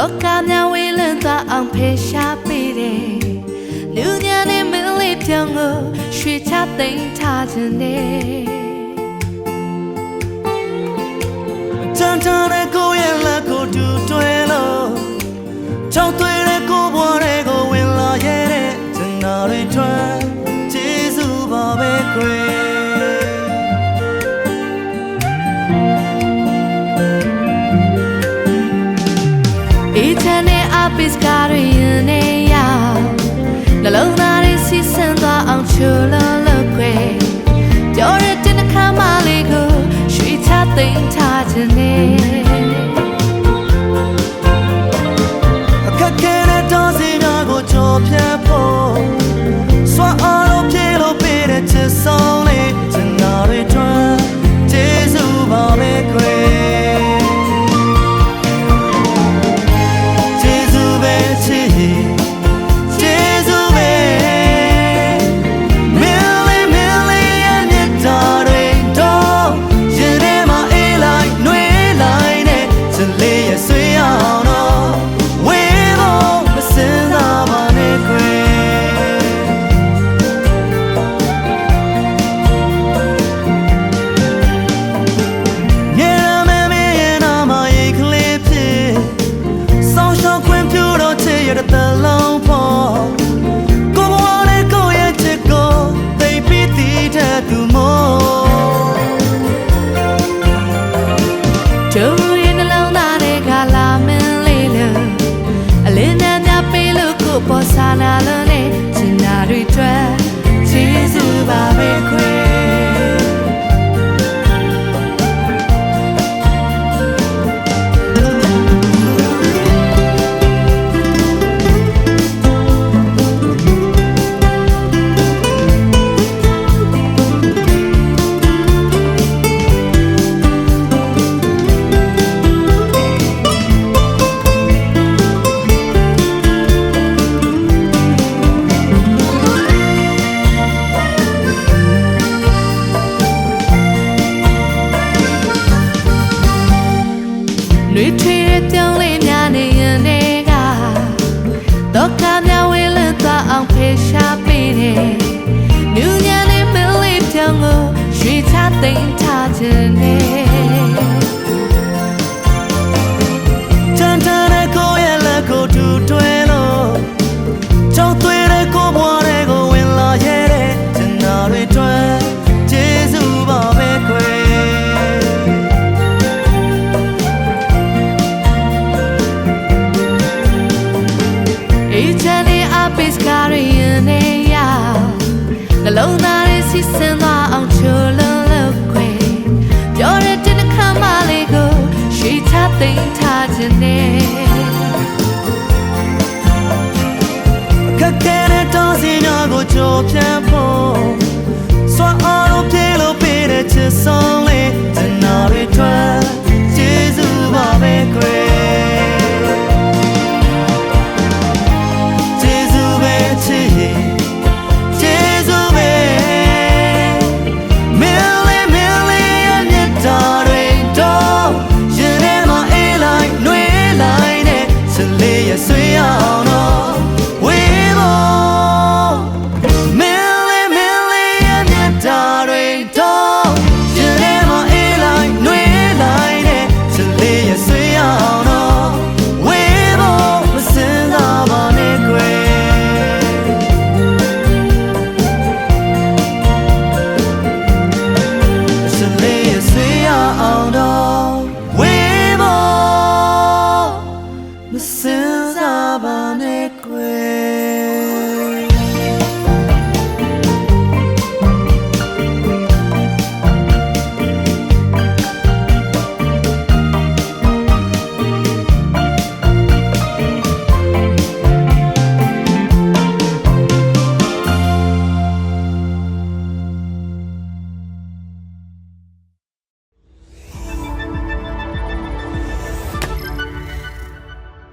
တော့ကများဝေးလွန်သွားအောင်ဖေရှားပေးတယ်လူညာနဲ့မင်းလေးပြောင်းကိုရွှေချသိမ်းထားခြင်းနဲ့တန်တန်တဲ့ကိုရဲ့လက်ကိုတူတွဲလို့ချောက်သွေးတဲ့ကိုဘွားတွေကိုဝင်လာရဲ့တဲ့ဇနာတွေထွက်ကျေးဇူးပါပဲကွယ်အေးချမ်းတဲ့အပစ်ကားတွေရင်နေရောက်နှလုံးသားတွေစီးဆင်းသွားအောင်ချိုးလို့ခွဲပြောရတဲ့နှခမ်းမလေးကိုရွှေချသိမ်းထားခြင်းနဲ့အခက်ခဲတဲ့တောစီများကိုကြော်ဖြတ်ဖို့စွမ်းအားလို့ပြေလို့ပေးတဲ့ချစ်ဆုံးလေးဇနာတွေထွက်ကျေးဇူးပါပဲကွယ်တလုံးဖို့ကိုဘွားလေးကိုရဲ့ချစ်ကိုသိပြီးတည်တဲ့သူမို့ကျိုးရဲ့နှလုံးသားတွေကလာမင်းလေးလို့အလင်းနဲ့မြပေးလို့ကိုပေါ်စာနာလို့နဲ့ချင်နာတွေထွက်ကျေးဇူးပါပဲခွေတွေထွေတဲ့ပြောင်းလဲများနေရင်တော့ကများဝေးလွန်သွားအောင်ဖေရှားပေးတယ်လူညာနဲ့မင်းလေးပြောင်းကိုရွှေချသိမ်းထားခြင်းနဲ့တန်တန်တဲ့ကိုရဲ့လက်ကိုတူတွဲလို့ချောက်သွေးတဲ့ကိုဘွားတွေကိုဝင်လာရဲ့တဲ့ဇနာတွေထွက်ကျေးဇူးပါပဲကွယ်နှလုံးသားတွေစီးဆင်းသွားအောင်ချိုးလို့ခွဲပြောရတဲ့နှခမ်းမလေးကိုရွှေချသိမ်းထားခြင်းနဲ့အခက်ခဲတဲ့တောစီများကိုကြော်ဖြတ်ဖို့စွမ်းအားလို့ပြေလို့ပေးတဲ့ချစ်ဆုံး